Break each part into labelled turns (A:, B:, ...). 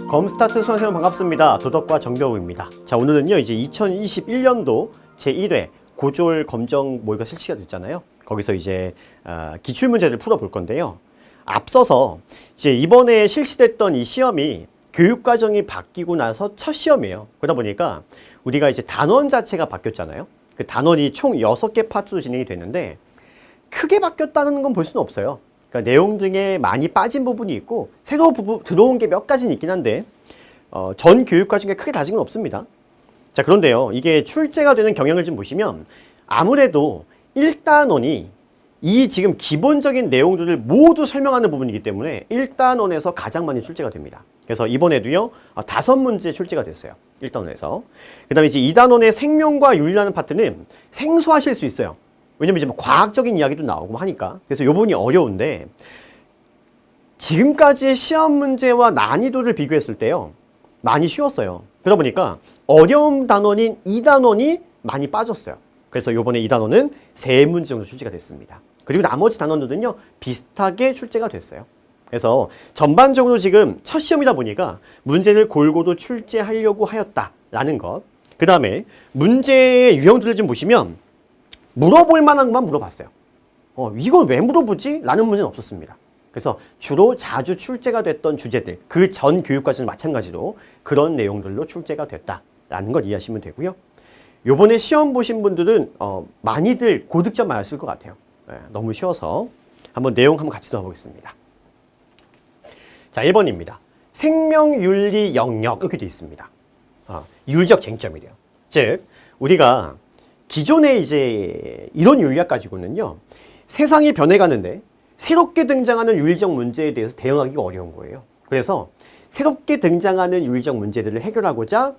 A: 검스타트 수강생 반갑습니다. 도덕과 정겨우입니다. 자, 오늘은요 이제 2021년도 제1회 고졸 검정 모의가 실시가 됐잖아요. 거기서 이제 기출 문제를 풀어볼 건데요. 앞서서 이제 이번에 실시됐던 이 시험이 교육과정이 바뀌고 나서 첫 시험이에요. 그러다 보니까 우리가 이제 단원 자체가 바뀌었잖아요. 그 단원이 총 6개 파트로 진행이 됐는데 크게 바뀌었다는 건 볼 수는 없어요. 그러니까 내용 등에 많이 빠진 부분이 있고 새로 들어온 게 몇 가지는 있긴 한데 전 교육과정에 크게 다진 건 없습니다. 자, 그런데요. 이게 출제가 되는 경향을 좀 보시면 아무래도 1단원이 이 지금 기본적인 내용들을 모두 설명하는 부분이기 때문에 1단원에서 가장 많이 출제가 됩니다. 그래서 이번에도요 5문제 출제가 됐어요. 1단원에서. 그 다음에 이제 2단원의 생명과 윤리라는 파트는 생소하실 수 있어요. 왜냐면 이제 뭐 과학적인 이야기도 나오고 하니까. 그래서 이 부분이 어려운데 지금까지의 시험 문제와 난이도를 비교했을 때요. 많이 쉬웠어요. 그러다 보니까 어려운 단원인 2단원이 많이 빠졌어요. 그래서 이번에 2단원은 3문제 정도 출제가 됐습니다. 그리고 나머지 단원들은요. 비슷하게 출제가 됐어요. 그래서 전반적으로 지금 첫 시험이다 보니까 문제를 골고루 출제하려고 하였다라는 것. 그 다음에 문제의 유형들을 좀 보시면 물어볼 만한 것만 물어봤어요. 이건 왜 물어보지? 라는 문제는 없었습니다. 그래서 주로 자주 출제가 됐던 주제들, 그 전 교육과정은 마찬가지로 그런 내용들로 출제가 됐다라는 걸 이해하시면 되고요. 요번에 시험 보신 분들은 많이들 고득점 맞았을 것 같아요. 너무 쉬워서 한번 내용 한번 같이 들어보겠습니다. 자, 1번입니다. 생명윤리 영역 이렇게 되어 있습니다. 윤리적 쟁점이래요. 즉, 우리가 기존의 이제 이론 윤리학 가지고는요, 세상이 변해가는데 새롭게 등장하는 윤리적 문제에 대해서 대응하기가 어려운 거예요. 그래서 새롭게 등장하는 윤리적 문제들을 해결하고자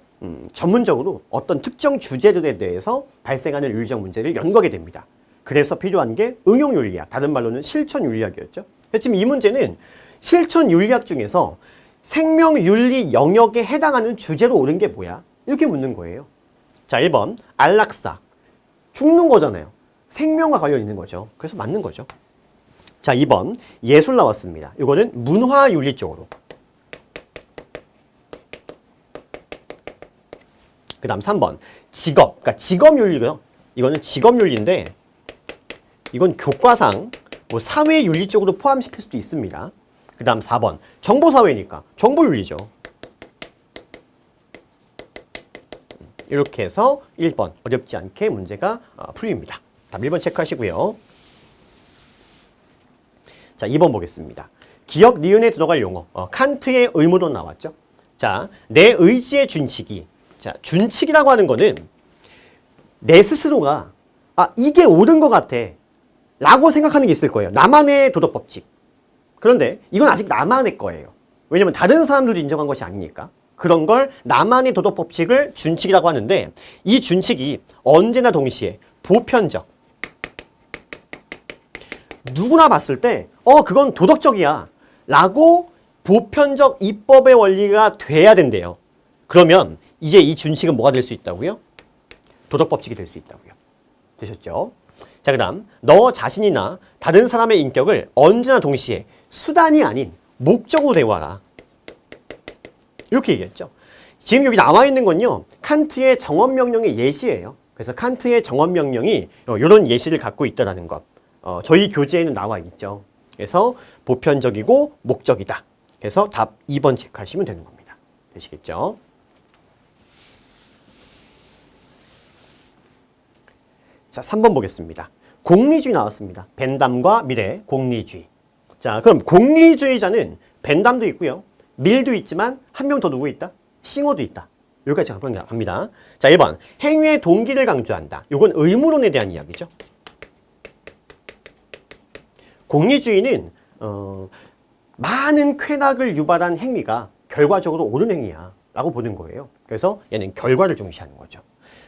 A: 전문적으로 어떤 특정 주제들에 대해서 발생하는 윤리적 문제를 연구하게 됩니다. 그래서 필요한 게 응용 윤리학, 다른 말로는 실천 윤리학이었죠. 지금 이 문제는 실천 윤리학 중에서 생명 윤리 영역에 해당하는 주제로 오른 게 뭐야? 이렇게 묻는 거예요. 자, 1번 안락사. 죽는 거잖아요. 생명과 관련 있는 거죠. 그래서 맞는 거죠. 자, 2번 예술 나왔습니다. 이거는 문화윤리 쪽으로. 그 다음 3번 직업. 그러니까 직업윤리고요. 이거는 직업윤리인데 이건 교과상 뭐 사회윤리 쪽으로 포함시킬 수도 있습니다. 그 다음 4번 정보사회니까 정보윤리죠. 이렇게 해서 1번 어렵지 않게 문제가 풀립니다. 다음 1번 체크하시고요. 자, 2번 보겠습니다. 기억 니은에 들어갈 용어. 칸트의 의무론 나왔죠. 자, 내 의지의 준칙이. 자, 준칙이라고 하는 거는 내 스스로가 이게 옳은 것 같아 라고 생각하는 게 있을 거예요. 나만의 도덕 법칙. 그런데 이건 아직 나만의 거예요. 왜냐면 다른 사람들이 인정한 것이 아니니까. 그런 걸 나만의 도덕 법칙을 준칙이라고 하는데 이 준칙이 언제나 동시에 보편적. 누구나 봤을 때 그건 도덕적이야 라고 보편적 입법의 원리가 돼야 된대요. 그러면 이제 이 준칙은 뭐가 될 수 있다고요? 도덕 법칙이 될 수 있다고요. 되셨죠? 자, 그 다음 너 자신이나 다른 사람의 인격을 언제나 동시에 수단이 아닌 목적으로 대우하라. 이렇게 얘기했죠. 지금 여기 나와 있는 건요. 칸트의 정언명령의 예시예요. 그래서 칸트의 정언명령이 이런 예시를 갖고 있다는 것. 저희 교재에는 나와 있죠. 그래서 보편적이고 목적이다. 그래서 답 2번 체크하시면 되는 겁니다. 되시겠죠? 자, 3번 보겠습니다. 공리주의 나왔습니다. 벤담과 밀의 공리주의. 자, 그럼 공리주의자는 벤담도 있고요. 밀도 있지만 한 명 더 누구 있다? 싱어도 있다. 여기까지 갑니다. 자, 1번 행위의 동기를 강조한다. 이건 의무론에 대한 이야기죠. 공리주의는 많은 쾌락을 유발한 행위가 결과적으로 옳은 행위야 라고 보는 거예요. 그래서 얘는 결과를 중시하는 거죠.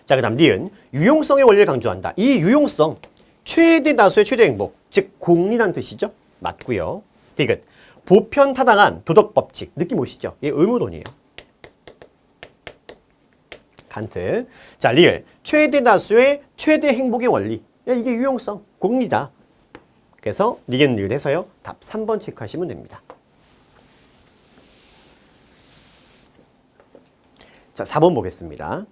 A: 자, 그 다음 니은 유용성의 원리를 강조한다. 이 유용성, 최대 다수의 최대 행복, 즉 공리란 뜻이죠. 맞고요. 디귿 보편타당한 도덕 법칙. 느낌 오시죠? 이게 의무론이에요. 칸트. 자, 리을 최대 다수의 최대 행복의 원리. 이게 유용성, 공리다. 그래서 리을 해서요. 답 3번 체크하시면 됩니다. 자, 4번 보겠습니다.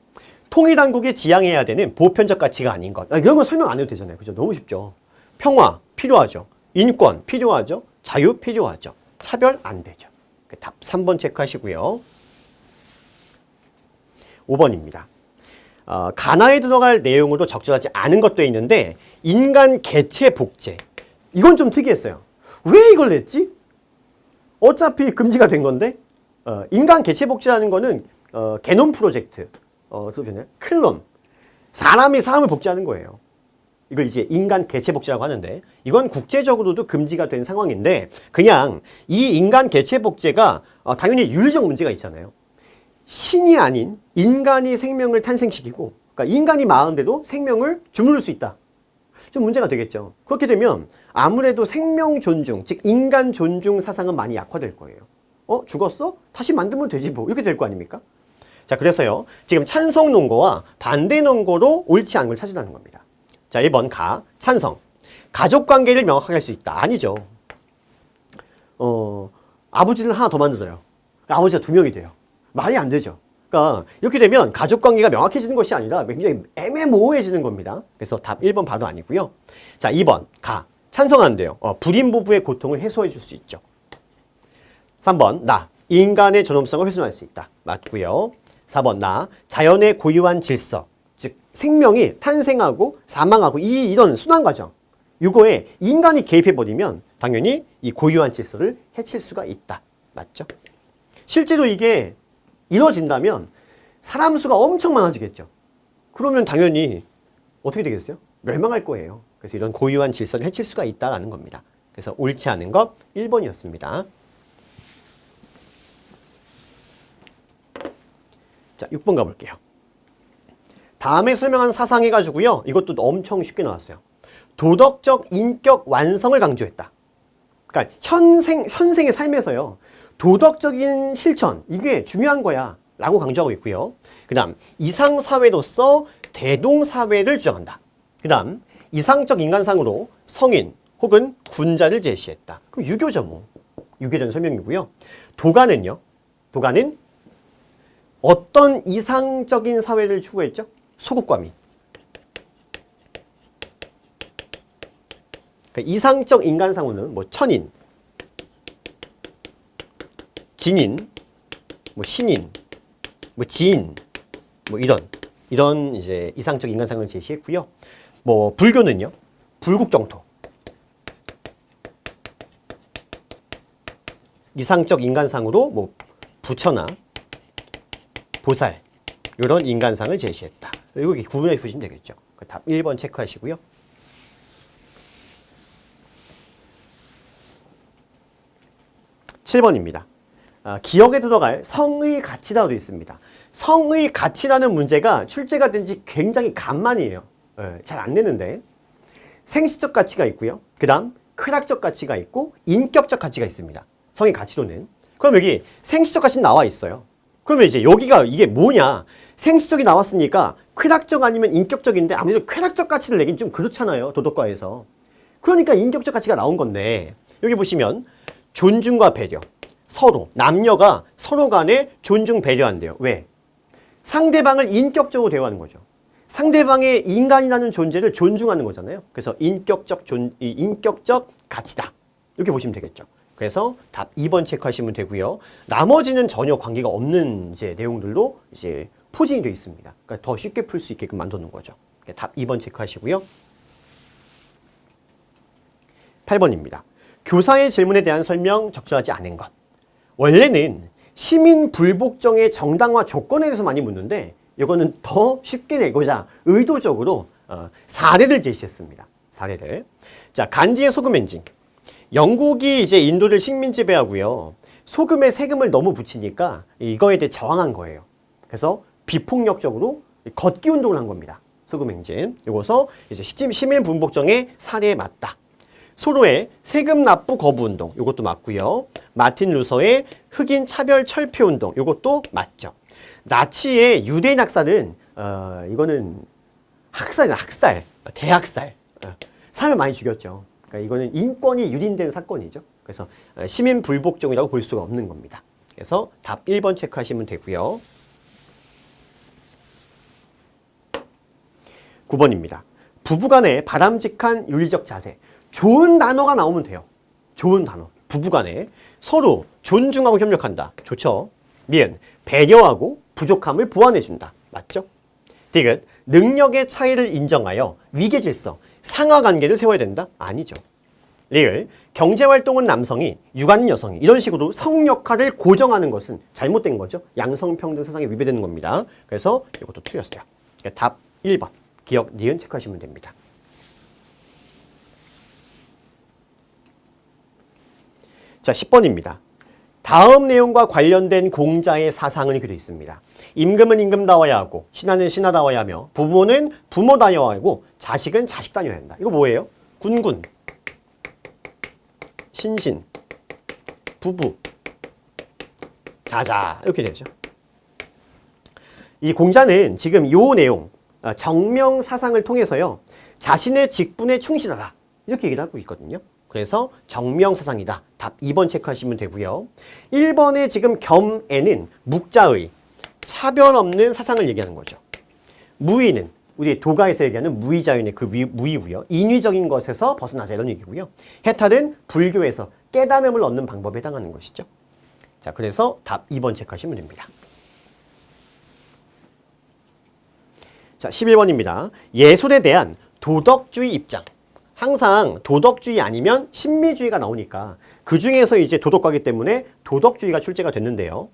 A: 통일당국이 지향해야 되는 보편적 가치가 아닌 것. 이런 거 설명 안 해도 되잖아요. 그죠? 너무 쉽죠. 평화 필요하죠. 인권 필요하죠. 자유 필요하죠. 차별 안 되죠. 답 3번 체크하시고요. 5번입니다. 가나에 들어갈 내용으로 적절하지 않은 것도 있는데 인간 개체 복제. 이건 좀 특이했어요. 왜 이걸 냈지? 어차피 금지가 된 건데 인간 개체 복제라는 거는 게놈 프로젝트, 클론, 사람이 사람을 복제하는 거예요. 이걸 이제 인간 개체 복제라고 하는데 이건 국제적으로도 금지가 된 상황인데 그냥 이 인간 개체 복제가 당연히 윤리적 문제가 있잖아요. 신이 아닌 인간이 생명을 탄생시키고 그러니까 인간이 마음대로 생명을 주무를 수 있다. 좀 문제가 되겠죠. 그렇게 되면 아무래도 생명 존중, 즉 인간 존중 사상은 많이 약화될 거예요. 죽었어? 다시 만들면 되지 뭐. 이렇게 될 거 아닙니까? 자, 그래서요. 지금 찬성 논거와 반대 논거로 옳지 않은 걸 찾으라는 겁니다. 자, 1번 찬성. 가족관계를 명확하게 할 수 있다. 아니죠. 아버지를 하나 더 만들어요. 아버지가 2명이 돼요. 말이 안 되죠. 그러니까 이렇게 되면 가족관계가 명확해지는 것이 아니라 굉장히 애매모호해지는 겁니다. 그래서 답 1번 바로 아니고요. 자, 2번 찬성한대요. 불임 부부의 고통을 해소해 줄 수 있죠. 3번 인간의 존엄성을 훼손할 수 있다. 맞고요. 4번 자연의 고유한 질서, 즉 생명이 탄생하고 사망하고 이런 순환 과정, 이거에 인간이 개입해버리면 당연히 이 고유한 질서를 해칠 수가 있다. 맞죠? 실제로 이게 이루어진다면 사람 수가 엄청 많아지겠죠. 그러면 당연히 어떻게 되겠어요? 멸망할 거예요. 그래서 이런 고유한 질서를 해칠 수가 있다는 겁니다. 그래서 옳지 않은 것 1번이었습니다. 자, 6번 가볼게요. 다음에 설명한 사상 해가지고요. 이것도 엄청 쉽게 나왔어요. 도덕적 인격 완성을 강조했다. 그러니까 현생의 삶에서요. 도덕적인 실천, 이게 중요한 거야 라고 강조하고 있고요. 그 다음 이상사회로서 대동사회를 주장한다. 그 다음 이상적 인간상으로 성인 혹은 군자를 제시했다. 그럼 유교죠 뭐. 유교에 대한 설명이고요. 도가는요. 도가는 어떤 이상적인 사회를 추구했죠? 소국과민. 그러니까 이상적 인간상으로는 뭐 천인, 진인, 뭐 신인, 뭐 지인, 뭐 이런 이제 이상적 인간상을 제시했고요. 뭐 불교는요, 불국정토, 이상적 인간상으로 뭐 부처나 보살 이런 인간상을 제시했다. 이거 구분해 주시면 되겠죠. 답 1번 체크하시고요. 7번입니다. 기억에 들어갈 성의 가치다도 있습니다. 성의 가치라는 문제가 출제가 된 지 굉장히 간만이에요. 잘 안 내는데 생시적 가치가 있고요. 그 다음 쾌락적 가치가 있고 인격적 가치가 있습니다. 성의 가치로는. 그럼 여기 생시적 가치는 나와 있어요. 그러면 이제 여기가 이게 뭐냐. 생시적이 나왔으니까 쾌락적 아니면 인격적인데 아무래도 쾌락적 가치를 내긴 좀 그렇잖아요. 도덕과에서. 그러니까 인격적 가치가 나온 건데 여기 보시면 존중과 배려. 서로 남녀가 서로 간에 존중 배려한대요. 왜? 상대방을 인격적으로 대우하는 거죠. 상대방의 인간이라는 존재를 존중하는 거잖아요. 그래서 인격적 가치다. 이렇게 보시면 되겠죠. 그래서 답 2번 체크하시면 되고요. 나머지는 전혀 관계가 없는 이제 내용들로 이제 포진이 되어 있습니다. 그러니까 더 쉽게 풀 수 있게끔 만드는 거죠. 답 2번 체크하시고요. 8번입니다. 교사의 질문에 대한 설명 적절하지 않은 것. 원래는 시민 불복종의 정당화 조건에 대해서 많이 묻는데 이거는 더 쉽게 내고자 의도적으로 사례를 제시했습니다. 사례를. 자, 간디의 소금 엔진. 영국이 이제 인도를 식민 지배하고요. 소금에 세금을 너무 붙이니까 이거에 대해 저항한 거예요. 그래서 비폭력적으로 걷기 운동을 한 겁니다. 소금 엔진. 이거서 이제 시민 불복종의 사례에 맞다. 소로의 세금 납부 거부 운동, 이것도 맞고요. 마틴 루서의 흑인 차별 철폐 운동, 이것도 맞죠. 나치의 유대인 학살은 이거는 학살이야, 학살, 대학살. 사람을 많이 죽였죠. 그러니까 이거는 인권이 유린된 사건이죠. 그래서 시민 불복종이라고 볼 수가 없는 겁니다. 그래서 답 1번 체크하시면 되고요. 9번입니다. 부부간의 바람직한 윤리적 자세. 좋은 단어가 나오면 돼요. 좋은 단어. 부부간에 서로 존중하고 협력한다. 좋죠. 니은 배려하고 부족함을 보완해준다. 맞죠? 디귿 능력의 차이를 인정하여 위계질서, 상하관계를 세워야 된다? 아니죠. 리을 경제활동은 남성이 육아는 여성이 이런 식으로 성 역할을 고정하는 것은 잘못된 거죠. 양성평등 세상에 위배되는 겁니다. 그래서 이것도 틀렸어요. 답 1번 기억 니은 체크하시면 됩니다. 자 10번입니다. 다음 내용과 관련된 공자의 사상은 이렇게 되어 있습니다. 임금은 임금다워야 하고 신하는 신하다워야 하며 부모는 부모다워야 하고 자식은 자식다워야 한다. 이거 뭐예요? 군군, 신신, 부부, 자자 이렇게 되죠. 이 공자는 지금 이 내용 정명 사상을 통해서요. 자신의 직분에 충실하라 이렇게 얘기를 하고 있거든요. 그래서 정명 사상이다. 답 2번 체크하시면 되고요. 1번에 지금 겸에는 묵자의 차별 없는 사상을 얘기하는 거죠. 무의는 우리 도가에서 얘기하는 무의자윤의 그 무의고요. 인위적인 것에서 벗어나자 이런 얘기고요. 해탈은 불교에서 깨달음을 얻는 방법에 해당하는 것이죠. 자, 그래서 답 2번 체크하시면 됩니다. 자, 11번입니다. 예술에 대한 도덕주의 입장. 항상 도덕주의 아니면 신미주의가 나오니까 그 중에서 이제 도덕가기 때문에 도덕주의가 출제가 됐는데요.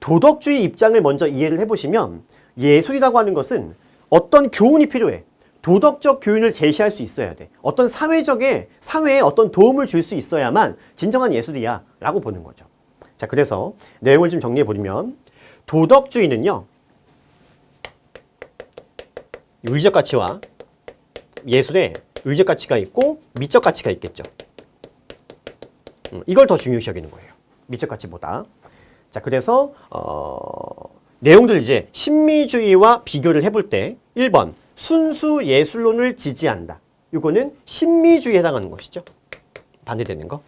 A: 도덕주의 입장을 먼저 이해를 해보시면 예술이라고 하는 것은 어떤 교훈이 필요해. 도덕적 교훈을 제시할 수 있어야 돼. 어떤 사회에 어떤 도움을 줄 수 있어야만 진정한 예술이야 라고 보는 거죠. 자, 그래서 내용을 좀 정리해 보면 도덕주의는요. 윤리적 가치와 예술에 윤리적 가치가 있고 미적 가치가 있겠죠. 이걸 더 중요시 여기는 거예요. 미적 가치보다. 자, 그래서 내용들 이제 신미주의와 비교를 해볼 때 1번 순수 예술론을 지지한다. 이거는 신미주의에 해당하는 것이죠. 반대되는 거.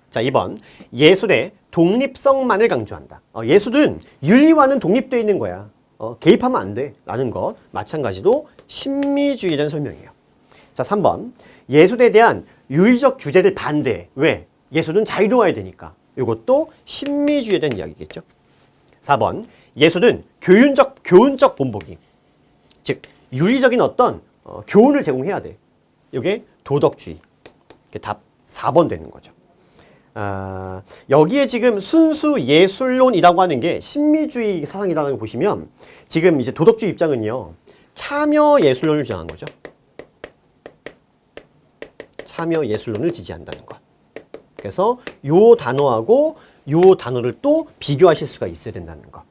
A: 자, 2번 예술의 독립성만을 강조한다. 예술은 윤리와는 독립되어 있는 거야. 개입하면 안 돼. 라는 것. 마찬가지로 신미주의라는 설명이에요. 자, 3번 예술에 대한 윤리적 규제를 반대해. 왜? 예술은 자유로워야 되니까. 이것도 신미주의에 대한 이야기겠죠. 4번 예술은 교훈적 본보기. 즉 윤리적인 어떤 교훈을 제공해야 돼. 이게 도덕주의. 답 4번 되는 거죠. 여기에 지금 순수 예술론이라고 하는 게 신미주의 사상이라는 걸 보시면 지금 이제 도덕주의 입장은요. 참여 예술론을 주장한 거죠. 참여 예술론을 지지한다는 것. 그래서 요 단어하고 요 단어를 또 비교하실 수가 있어야 된다는 거.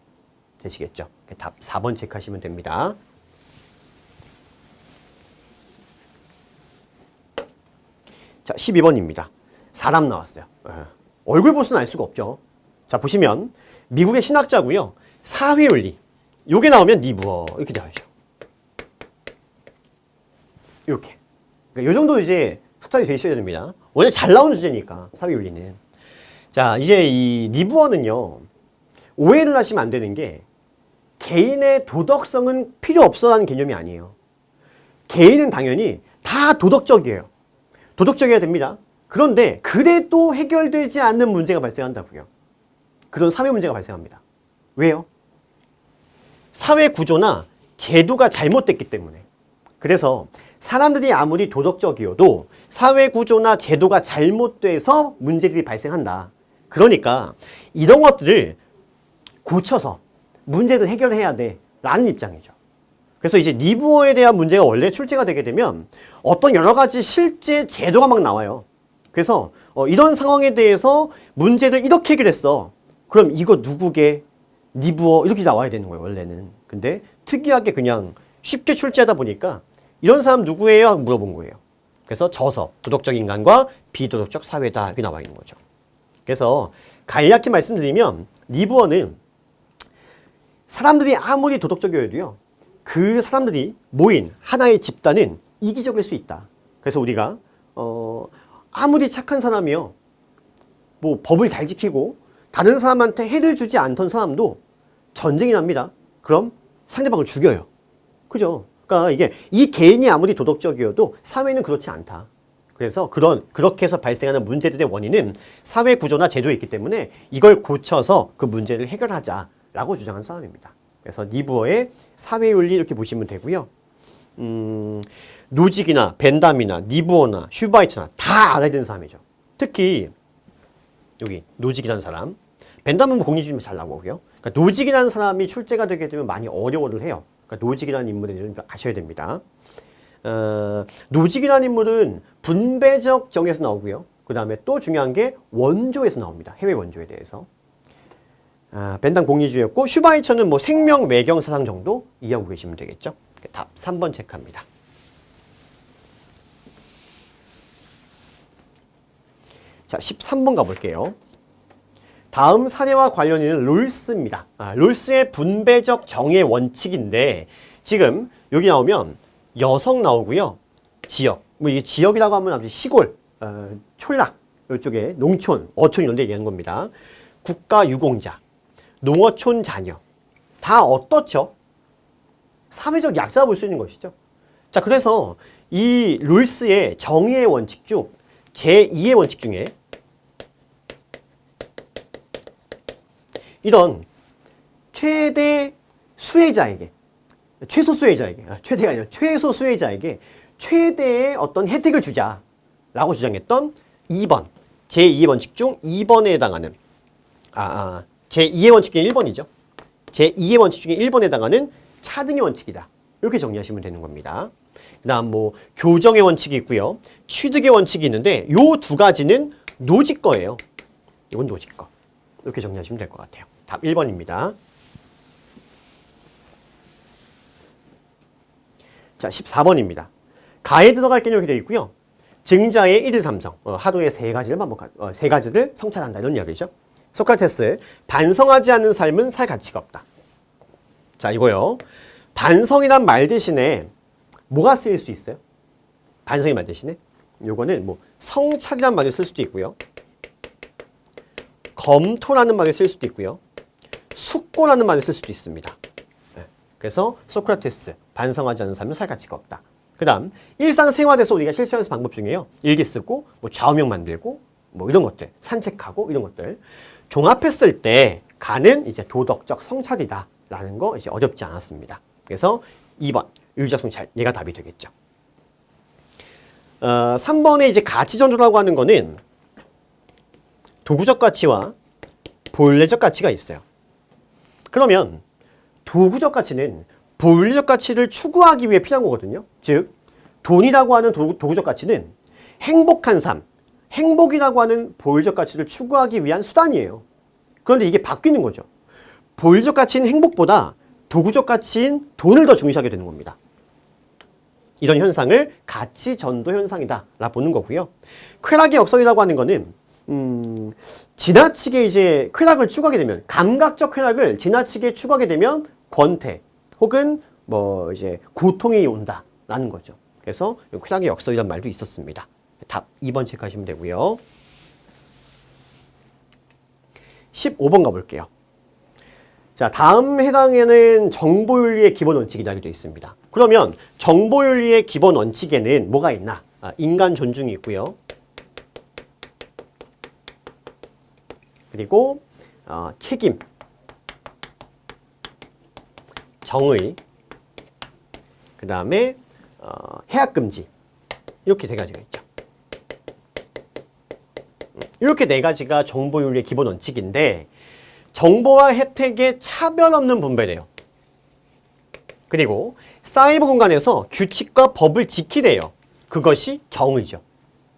A: 되시겠죠? 답 4번 체크하시면 됩니다. 자, 12번입니다. 사람 나왔어요. 얼굴 보수는 알 수가 없죠. 자, 보시면 미국의 신학자고요. 사회윤리. 요게 나오면 니부어 이렇게 나와야죠. 이렇게. 그러니까 요 정도 이제 숙달이 돼 있어야 됩니다. 원래 잘 나오는 주제니까 사회윤리는. 자, 이제 이 니부어는요. 오해를 하시면 안 되는 게 개인의 도덕성은 필요 없어라는 개념이 아니에요. 개인은 당연히 다 도덕적이에요. 도덕적이어야 됩니다. 그런데 그래도 해결되지 않는 문제가 발생한다고요. 그런 사회 문제가 발생합니다. 왜요? 사회 구조나 제도가 잘못됐기 때문에. 그래서 사람들이 아무리 도덕적이어도 사회 구조나 제도가 잘못돼서 문제들이 발생한다. 그러니까 이런 것들을 고쳐서 문제를 해결해야 돼 라는 입장이죠. 그래서 이제 니부어에 대한 문제가 원래 출제가 되게 되면 어떤 여러 가지 실제 제도가 막 나와요. 그래서 이런 상황에 대해서 문제를 이렇게 해결했어. 그럼 이거 누구게? 니부어 이렇게 나와야 되는 거예요, 원래는. 근데 특이하게 그냥 쉽게 출제하다 보니까 이런 사람 누구예요? 하고 물어본 거예요. 그래서 저서 도덕적 인간과 비도덕적 사회다 이렇게 나와 있는 거죠. 그래서 간략히 말씀드리면 니부어는 사람들이 아무리 도덕적이어도요. 그 사람들이 모인 하나의 집단은 이기적일 수 있다. 그래서 우리가 아무리 착한 사람이요. 뭐 법을 잘 지키고 다른 사람한테 해를 주지 않던 사람도 전쟁이 납니다. 그럼 상대방을 죽여요. 그죠? 그러니까 이게 이 개인이 아무리 도덕적이어도 사회는 그렇지 않다. 그래서 그렇게 해서 발생하는 문제들의 원인은 사회 구조나 제도에 있기 때문에 이걸 고쳐서 그 문제를 해결하자라고 주장한 사람입니다. 그래서 니부어의 사회윤리 이렇게 보시면 되고요. 노직이나 벤담이나 니부어나 슈바이처나 다 알아야 되는 사람이죠. 특히 여기 노직이라는 사람, 벤담은 공리주의면 잘 나오고요. 그러니까 노직이라는 사람이 출제가 되게 되면 많이 어려워를 해요. 그러니까 노직이라는 인물에 대해서 좀 아셔야 됩니다. 노직이라는 인물은 분배적 정에서 나오고요. 그 다음에 또 중요한 게 원조에서 나옵니다. 해외 원조에 대해서. 벤담 공리주의였고 슈바이처는 뭐 생명 매경 사상 정도 이해하고 계시면 되겠죠. 답 3번 체크합니다. 자, 13번 가볼게요. 다음 사례와 관련 있는 롤스입니다. 롤스의 분배적 정의 원칙인데 지금 여기 나오면 여성 나오고요. 지역, 뭐 이게 지역이라고 하면 아주 시골, 촌락, 이쪽에 농촌, 어촌 이런 데 얘기하는 겁니다. 국가 유공자, 농어촌 자녀 다 어떻죠? 사회적 약자가 볼 수 있는 것이죠. 자, 그래서 이 롤스의 정의의 원칙 중 제2의 원칙 중에 이런 최대 수혜자에게, 최소 수혜자에게, 최대가 아니라 최소 수혜자에게 최대의 어떤 혜택을 주자라고 주장했던 2번, 제2의 원칙 중 2번에 해당하는, 제2의 원칙 중에 1번이죠. 제2의 원칙 중에 1번에 해당하는 차등의 원칙이다. 이렇게 정리하시면 되는 겁니다. 그 다음 뭐 교정의 원칙이 있고요. 취득의 원칙이 있는데 요 두 가지는 노직 거예요. 이건 노직 거. 이렇게 정리하시면 될 것 같아요. 답 1번입니다. 자, 14번입니다. 가에 들어갈 개념이 되어 있고요. 증자의 1일 삼성, 하루에 세 가지를 성찰한다 이런 이야기죠. 소크라테스, 반성하지 않는 삶은 살 가치가 없다. 자, 이거요. 반성이란 말 대신에 뭐가 쓰일 수 있어요? 반성의 말 대신에 요거는 뭐 성찰이란 말을 쓸 수도 있고요. 검토라는 말을 쓸 수도 있고요. 숙고라는 말을 쓸 수도 있습니다. 그래서 소크라테스, 반성하지 않는 삶은 살 가치가 없다. 그 다음 일상생활에서 우리가 실천하는 방법 중에요. 일기 쓰고 뭐 좌우명 만들고 뭐 이런 것들, 산책하고 이런 것들 종합했을 때 가는 이제 도덕적 성찰이다 라는 거 이제 어렵지 않았습니다. 그래서 2번 윤리적 성찰, 얘가 답이 되겠죠. 3번에 이제 가치전도라고 하는 거는 도구적 가치와 본래적 가치가 있어요. 그러면 도구적 가치는 본래적 가치를 추구하기 위해 필요한 거거든요. 즉 돈이라고 하는 도구적 가치는 행복한 삶, 행복이라고 하는 본래적 가치를 추구하기 위한 수단이에요. 그런데 이게 바뀌는 거죠. 본래적 가치인 행복보다 도구적 가치인 돈을 더 중시하게 되는 겁니다. 이런 현상을 가치 전도 현상이다 라 보는 거고요. 쾌락의 역설이라고 하는 거는 지나치게 이제 쾌락을 추구하게 되면, 감각적 쾌락을 지나치게 추구하게 되면 권태 혹은 뭐 이제 고통이 온다라는 거죠. 그래서 쾌락의 역설이라는 말도 있었습니다. 답 2번 체크하시면 되고요. 15번 가볼게요. 자, 다음 해당에는 정보윤리의 기본 원칙이라고 되어 있습니다. 그러면 정보윤리의 기본 원칙에는 뭐가 있나? 인간 존중이 있고요. 그리고 책임, 정의, 그 다음에 해악금지, 이렇게 세 가지가 있죠. 이렇게 네 가지가 정보윤리의 기본 원칙인데 정보와 혜택의 차별 없는 분배래요. 그리고 사이버 공간에서 규칙과 법을 지키래요. 그것이 정의죠.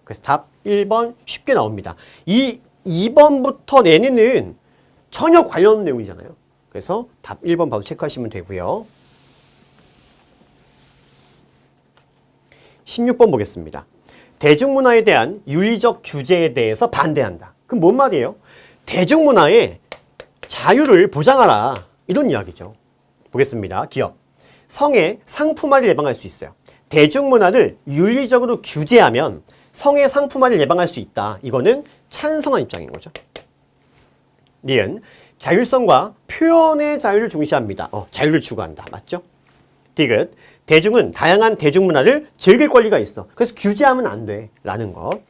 A: 그래서 답 1번 쉽게 나옵니다. 이 2번부터 내내는 전혀 관련 없는 내용이잖아요. 그래서 답 1번 바로 체크하시면 되고요. 16번 보겠습니다. 대중문화에 대한 윤리적 규제에 대해서 반대한다. 그럼 뭔 말이에요? 대중문화에 자유를 보장하라. 이런 이야기죠. 보겠습니다. 기업. 성의 상품화를 예방할 수 있어요. 대중문화를 윤리적으로 규제하면 성의 상품화를 예방할 수 있다. 이거는 찬성한 입장인 거죠. 니은 자율성과 표현의 자유를 중시합니다. 자유를 추구한다. 맞죠? 디귿. 대중은 다양한 대중문화를 즐길 권리가 있어. 그래서 규제하면 안 돼. 라는 것.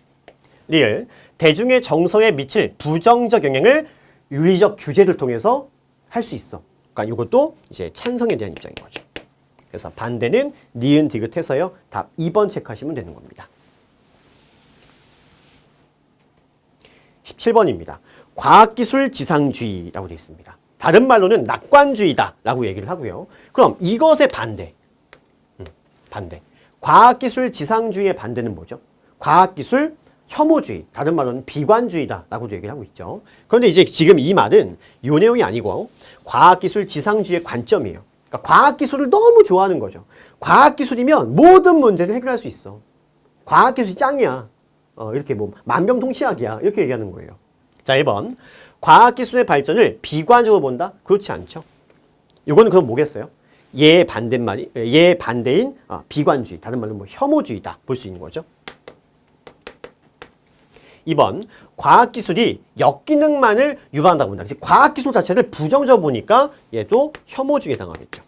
A: 리을. 대중의 정서에 미칠 부정적 영향을 윤리적 규제를 통해서 할 수 있어. 그러니까 이것도 이제 찬성에 대한 입장인 거죠. 그래서 반대는 니은 디귿 해서요. 답 2번 체크하시면 되는 겁니다. 17번입니다. 과학기술 지상주의라고 되어 있습니다. 다른 말로는 낙관주의다라고 얘기를 하고요. 그럼 이것의 반대. 반대. 과학기술 지상주의의 반대는 뭐죠? 과학기술 혐오주의, 다른 말로는 비관주의다라고도 얘기를 하고 있죠. 그런데 이제 지금 이 말은 이 내용이 아니고 과학기술 지상주의의 관점이에요. 그러니까 과학기술을 너무 좋아하는 거죠. 과학기술이면 모든 문제를 해결할 수 있어. 과학기술이 짱이야. 이렇게 뭐 만병통치약이야. 이렇게 얘기하는 거예요. 자, 1번. 과학기술의 발전을 비관적으로 본다? 그렇지 않죠. 이거는 그럼 뭐겠어요? 얘 반대인 비관주의, 다른 말로 뭐 혐오주의다 볼 수 있는 거죠. 2번. 과학기술이 역기능만을 유발한다고 본다. 과학기술 자체를 부정적으로 보니까 얘도 혐오주의에 해당하겠죠.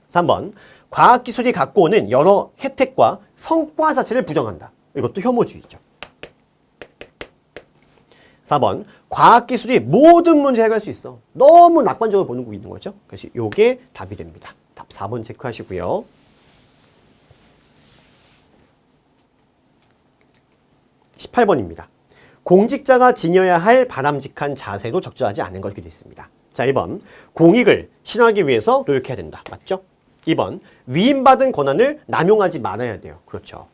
A: 3번. 과학기술이 갖고 오는 여러 혜택과 성과 자체를 부정한다. 이것도 혐오주의죠. 4번. 과학기술이 모든 문제 해결할 수 있어. 너무 낙관적으로 보는 거 있는 거죠. 그래서 이게 답이 됩니다. 답 4번 체크하시고요. 18번입니다. 공직자가 지녀야 할 바람직한 자세도 적절하지 않은 것 이렇게 되어 있습니다. 자, 1번. 공익을 실현하기 위해서 노력해야 된다. 맞죠? 2번. 위임받은 권한을 남용하지 말아야 돼요. 그렇죠.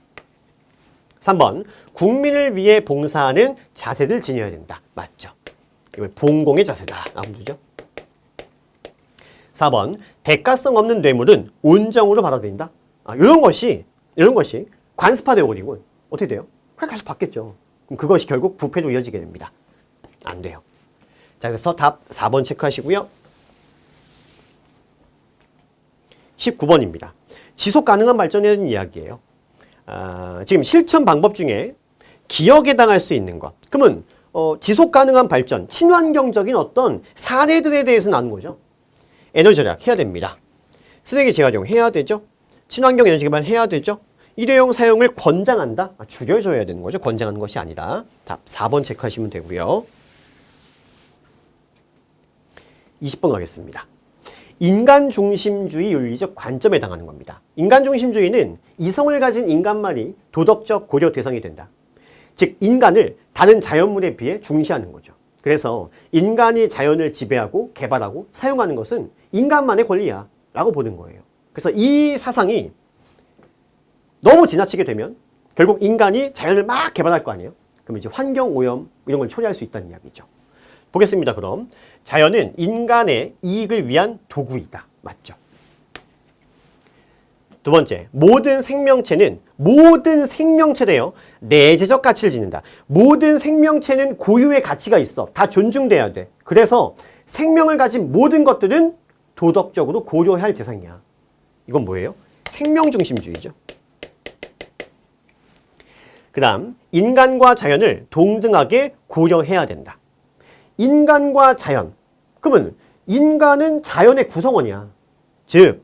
A: 3번. 국민을 위해 봉사하는 자세를 지녀야 된다. 맞죠? 이걸 봉공의 자세다. 라고 부르죠. 4번. 대가성 없는 뇌물은 온정으로 받아들인다. 이런 것이 관습화되어 버리고 어떻게 돼요? 그냥 계속 받겠죠. 그럼 그것이 결국 부패로 이어지게 됩니다. 안 돼요. 자, 그래서 답 4번 체크하시고요. 19번입니다. 지속 가능한 발전에 대한 이야기예요. 지금 실천 방법 중에 기억에 해당할 수 있는 것. 그러면 지속 가능한 발전, 친환경적인 어떤 사례들에 대해서 나눈 거죠. 에너지 절약 해야 됩니다. 쓰레기 재활용 해야 되죠. 친환경 에너지 개발 해야 되죠. 일회용 사용을 권장한다? 줄여줘야 되는 거죠. 권장하는 것이 아니라. 답 4번 체크하시면 되고요. 20번 가겠습니다. 인간중심주의 윤리적 관점에 해당하는 겁니다. 인간중심주의는 이성을 가진 인간만이 도덕적 고려 대상이 된다. 즉 인간을 다른 자연물에 비해 중시하는 거죠. 그래서 인간이 자연을 지배하고 개발하고 사용하는 것은 인간만의 권리야 라고 보는 거예요. 그래서 이 사상이 너무 지나치게 되면 결국 인간이 자연을 막 개발할 거 아니에요. 그럼 이제 환경오염 이런 걸 초래할 수 있다는 이야기죠. 보겠습니다. 그럼 자연은 인간의 이익을 위한 도구이다. 맞죠? 두 번째, 모든 생명체래요. 내재적 가치를 지닌다. 모든 생명체는 고유의 가치가 있어. 다 존중돼야 돼. 그래서 생명을 가진 모든 것들은 도덕적으로 고려해야 할 대상이야. 이건 뭐예요? 생명중심주의죠. 그 다음, 인간과 자연을 동등하게 고려해야 된다. 인간과 자연. 그러면 인간은 자연의 구성원이야. 즉,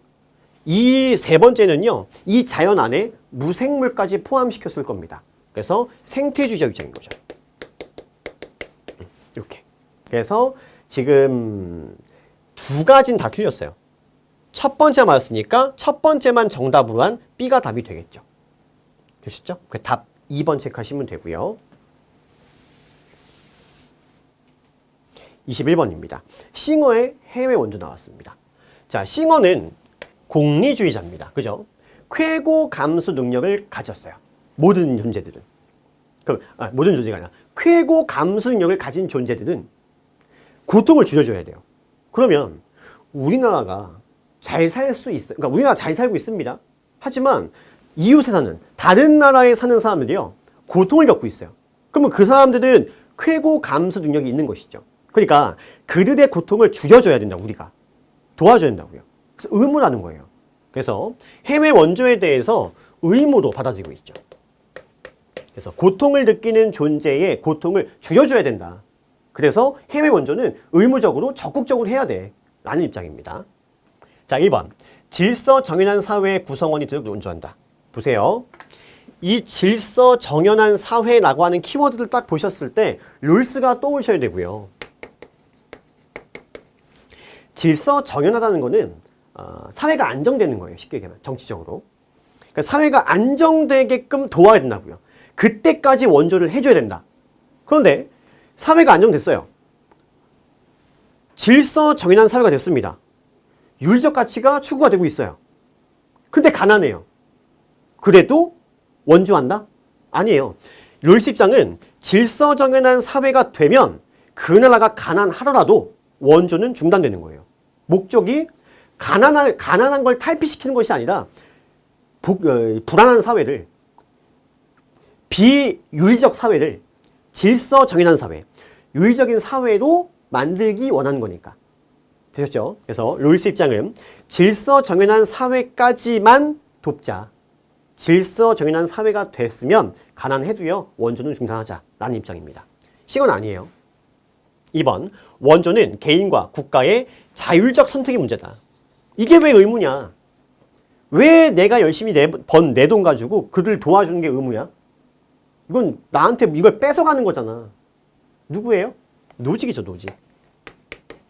A: 이 세 번째는요, 이 자연 안에 무생물까지 포함시켰을 겁니다. 그래서 생태주의적 입장인 거죠. 이렇게. 그래서 지금 두 가지는 다 틀렸어요. 첫 번째 맞았으니까 첫 번째만 정답으로 한 B가 답이 되겠죠. 되셨죠? 그 답 2번 체크하시면 되고요. 21번입니다. 싱어의 해외 원조 나왔습니다. 자, 싱어는 공리주의자입니다. 그죠? 쾌고 감수 능력을 가졌어요. 모든 존재들은. 모든 존재가 아니라 쾌고 감수 능력을 가진 존재들은 고통을 줄여줘야 돼요. 그러면 우리나라가 잘 살 수 있어요. 그러니까 우리나라 잘 살고 있습니다. 하지만 이웃에 사는 다른 나라에 사는 사람들이요. 고통을 겪고 있어요. 그러면 그 사람들은 쾌고 감수 능력이 있는 것이죠. 그러니까 그들의 고통을 줄여줘야 된다. 우리가. 도와줘야 된다고요. 그래서 의무라는 거예요. 그래서 해외 원조에 대해서 의무로 받아들이고 있죠. 그래서 고통을 느끼는 존재의 고통을 줄여줘야 된다. 그래서 해외 원조는 의무적으로 적극적으로 해야 돼. 라는 입장입니다. 자, 1번. 질서 정연한 사회의 구성원이 되도록 논조한다. 보세요. 이 질서 정연한 사회라고 하는 키워드를 딱 보셨을 때 롤스가 떠오르셔야 되고요. 질서 정연하다는 거는 사회가 안정되는 거예요. 쉽게 얘기하면 정치적으로. 그러니까 사회가 안정되게끔 도와야 된다고요. 그때까지 원조를 해줘야 된다. 그런데 사회가 안정됐어요. 질서 정연한 사회가 됐습니다. 윤리적 가치가 추구가 되고 있어요. 근데 가난해요. 그래도 원조한다? 아니에요. 롤스 입장은 질서 정연한 사회가 되면 그 나라가 가난하더라도 원조는 중단되는 거예요. 목적이 가난한 걸 탈피시키는 것이 아니라 불안한 사회를, 비윤리적 사회를 질서 정연한 사회, 윤리적인 사회로 만들기 원하는 거니까. 되셨죠? 그래서 롤스 입장은 질서 정연한 사회까지만 돕자. 질서 정연한 사회가 됐으면 가난해도요, 원조는 중단하자라는 입장입니다. 이건 아니에요. 2번, 원조는 개인과 국가의 자율적 선택의 문제다. 이게 왜 의무냐? 왜 내가 열심히 번 내 돈 가지고 그를 도와주는 게 의무야? 이건 나한테 이걸 뺏어가는 거잖아. 누구예요? 노직이죠, 노직.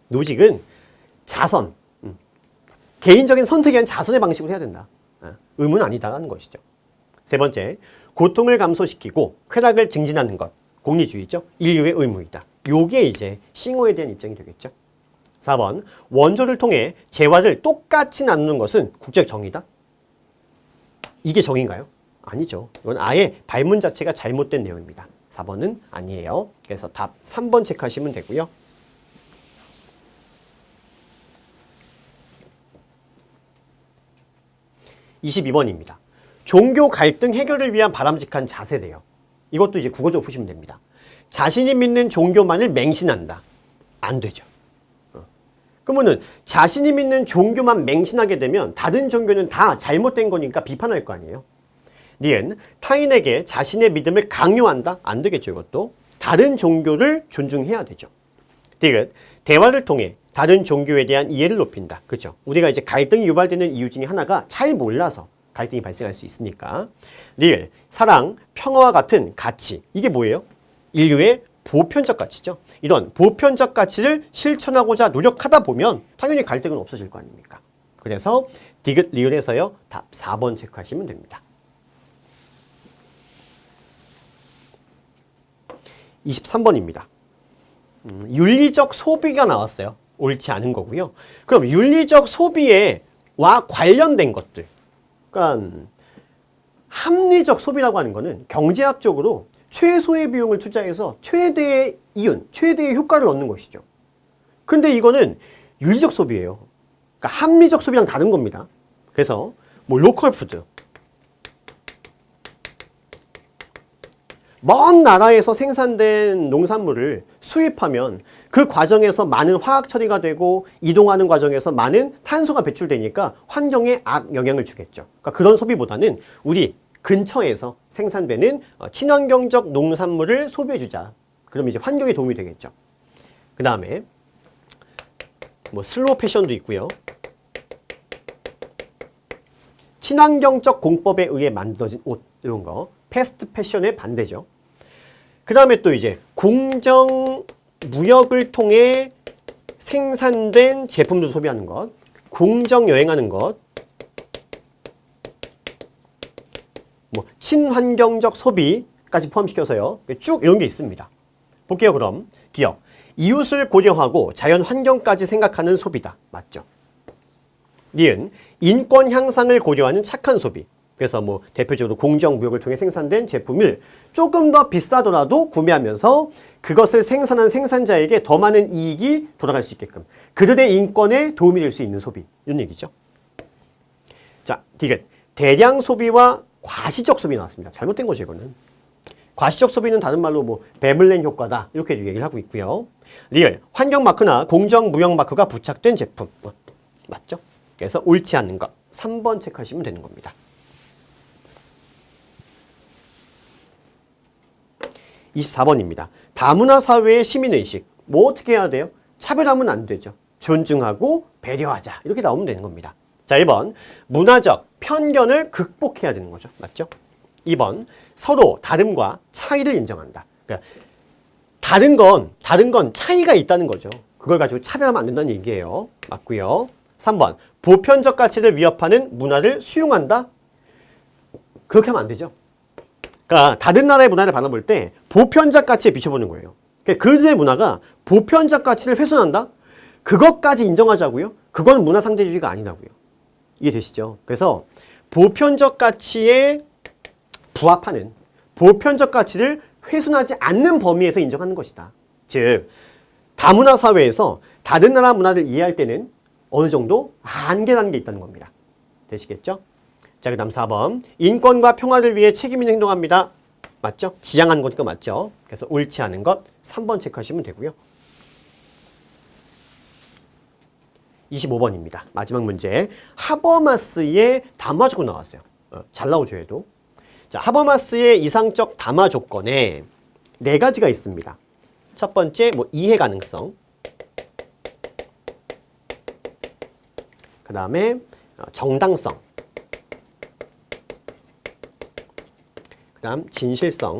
A: 노직은 자선, 개인적인 선택에 대한 자선의 방식으로 해야 된다. 의무는 아니다라는 것이죠. 세 번째, 고통을 감소시키고 쾌락을 증진하는 것, 공리주의죠. 인류의 의무이다. 요게 이제 싱어에 대한 입장이 되겠죠. 4번, 원조를 통해 재화를 똑같이 나누는 것은 국제적 정의다. 이게 정의인가요? 아니죠. 이건 아예 발문 자체가 잘못된 내용입니다. 4번은 아니에요. 그래서 답 3번 체크하시면 되고요. 22번입니다. 종교 갈등 해결을 위한 바람직한 자세래요. 이것도 이제 국어적으로 푸시면 됩니다. 자신이 믿는 종교만을 맹신한다. 안 되죠. 그러면은 자신이 믿는 종교만 맹신하게 되면 다른 종교는 다 잘못된 거니까 비판할 거 아니에요. 니은 타인에게 자신의 믿음을 강요한다. 안 되겠죠. 이것도. 다른 종교를 존중해야 되죠. 디귿 대화를 통해 다른 종교에 대한 이해를 높인다. 그렇죠? 우리가 이제 갈등이 유발되는 이유 중에 하나가 잘 몰라서 갈등이 발생할 수 있으니까. 리을 사랑, 평화와 같은 가치. 이게 뭐예요? 인류의 보편적 가치죠. 이런 보편적 가치를 실천하고자 노력하다 보면 당연히 갈등은 없어질 거 아닙니까? 그래서 디귿 리을에서요. 답 4번 체크하시면 됩니다. 23번입니다. 윤리적 소비가 나왔어요. 옳지 않은 거고요. 그럼 윤리적 소비와 관련된 것들. 그러니까 합리적 소비라고 하는 거는 경제학적으로 최소의 비용을 투자해서 최대의 이윤, 최대의 효과를 얻는 것이죠. 근데 이거는 윤리적 소비예요. 그러니까 합리적 소비랑 다른 겁니다. 그래서 뭐 로컬 푸드, 먼 나라에서 생산된 농산물을 수입하면 그 과정에서 많은 화학 처리가 되고 이동하는 과정에서 많은 탄소가 배출되니까 환경에 악영향을 주겠죠. 그러니까 그런 소비보다는 우리 근처에서 생산되는 친환경적 농산물을 소비해주자. 그럼 이제 환경에 도움이 되겠죠. 그 다음에 뭐 슬로우 패션도 있고요. 친환경적 공법에 의해 만들어진 옷 이런 거 패스트 패션의 반대죠. 그 다음에 또 이제 공정 무역을 통해 생산된 제품들 소비하는 것, 공정 여행하는 것, 뭐 친환경적 소비까지 포함시켜서요. 쭉 이런 게 있습니다. 볼게요. 그럼 기억. 이웃을 고려하고 자연 환경까지 생각하는 소비다. 맞죠? 니은 인권 향상을 고려하는 착한 소비. 그래서 뭐 대표적으로 공정무역을 통해 생산된 제품을 조금 더 비싸더라도 구매하면서 그것을 생산한 생산자에게 더 많은 이익이 돌아갈 수 있게끔 그들의 인권에 도움이 될 수 있는 소비. 이런 얘기죠. 자, 디귿 대량 소비와 과시적 소비 나왔습니다. 잘못된 거죠, 이거는. 과시적 소비는 다른 말로 뭐 베블렌 효과다. 이렇게 얘기를 하고 있고요. 리얼 환경 마크나 공정 무역 마크가 부착된 제품. 맞죠? 그래서 옳지 않는 것. 3번 체크하시면 되는 겁니다. 24번입니다. 다문화 사회의 시민의식. 뭐 어떻게 해야 돼요? 차별하면 안 되죠. 존중하고 배려하자. 이렇게 나오면 되는 겁니다. 자, 1번 문화적 편견을 극복해야 되는 거죠. 맞죠? 2번 서로 다름과 차이를 인정한다. 그러니까 다른 건 차이가 있다는 거죠. 그걸 가지고 차별하면 안 된다는 얘기예요. 맞고요. 3번 보편적 가치를 위협하는 문화를 수용한다. 그렇게 하면 안 되죠. 그러니까 다른 나라의 문화를 바라볼 때 보편적 가치에 비춰보는 거예요. 그러니까 그들의 문화가 보편적 가치를 훼손한다? 그것까지 인정하자고요? 그건 문화 상대주의가 아니라고요. 이해되시죠? 그래서 보편적 가치에 부합하는 보편적 가치를 훼손하지 않는 범위에서 인정하는 것이다. 즉 다문화 사회에서 다른 나라 문화를 이해할 때는 어느 정도 한계라는 게 있다는 겁니다. 되시겠죠? 자, 그 다음 4번 인권과 평화를 위해 책임 있는 행동합니다. 맞죠? 지향하는 거니까 맞죠? 그래서 옳지 않은 것 3번 체크하시면 되고요. 25번입니다. 마지막 문제. 하버마스의 담화 조건 나왔어요. 잘 나오죠, 얘도. 자, 하버마스의 이상적 담화 조건에 4가지가 있습니다. 첫 번째, 이해 가능성. 그 다음에 정당성. 그 다음 진실성.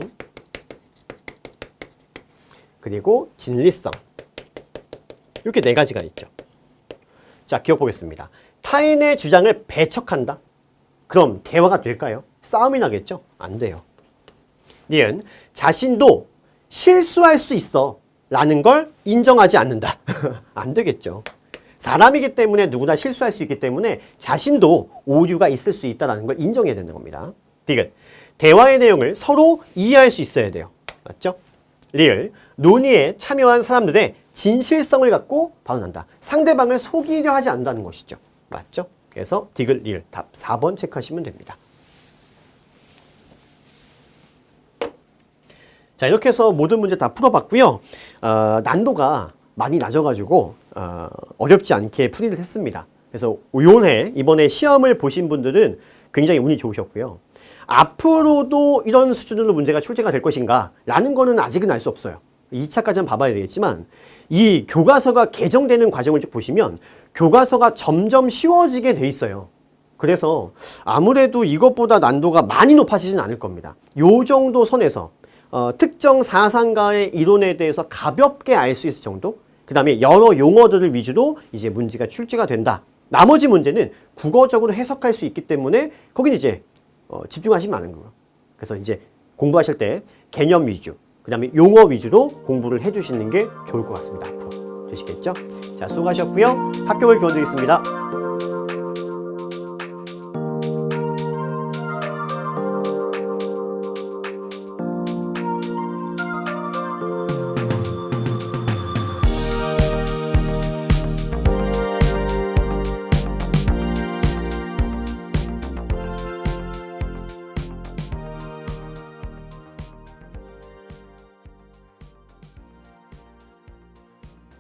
A: 그리고 진리성. 이렇게 4가지가 있죠. 자, 기억 보겠습니다. 타인의 주장을 배척한다? 그럼 대화가 될까요? 싸움이 나겠죠? 안 돼요. 니은 자신도 실수할 수 있어 라는 걸 인정하지 않는다. 안 되겠죠. 사람이기 때문에 누구나 실수할 수 있기 때문에 자신도 오류가 있을 수 있다는 걸 인정해야 되는 겁니다. 디귿 대화의 내용을 서로 이해할 수 있어야 돼요. 맞죠? 리을 논의에 참여한 사람들의 진실성을 갖고 발언한다. 상대방을 속이려 하지 않는다는 것이죠. 맞죠? 그래서 디귿 리을 답 4번 체크하시면 됩니다. 자, 이렇게 해서 모든 문제 다 풀어봤고요. 난도가 많이 낮아가지고 어렵지 않게 풀이를 했습니다. 그래서 이번에 시험을 보신 분들은 굉장히 운이 좋으셨고요. 앞으로도 이런 수준으로 문제가 출제가 될 것인가 라는 거는 아직은 알 수 없어요. 2차까지 한번 봐봐야 되겠지만 이 교과서가 개정되는 과정을 쭉 보시면 교과서가 점점 쉬워지게 돼 있어요. 그래서 아무래도 이것보다 난도가 많이 높아지진 않을 겁니다. 요 정도 선에서 특정 사상가의 이론에 대해서 가볍게 알 수 있을 정도? 그 다음에 여러 용어들을 위주로 이제 문제가 출제가 된다. 나머지 문제는 국어적으로 해석할 수 있기 때문에 거기는 이제 집중하시면 하는 거예요. 그래서 이제 공부하실 때 개념 위주, 그 다음에 용어 위주로 공부를 해주시는 게 좋을 것 같습니다. 앞으로 되시겠죠? 자, 수고하셨고요. 합격을 기원드리겠습니다.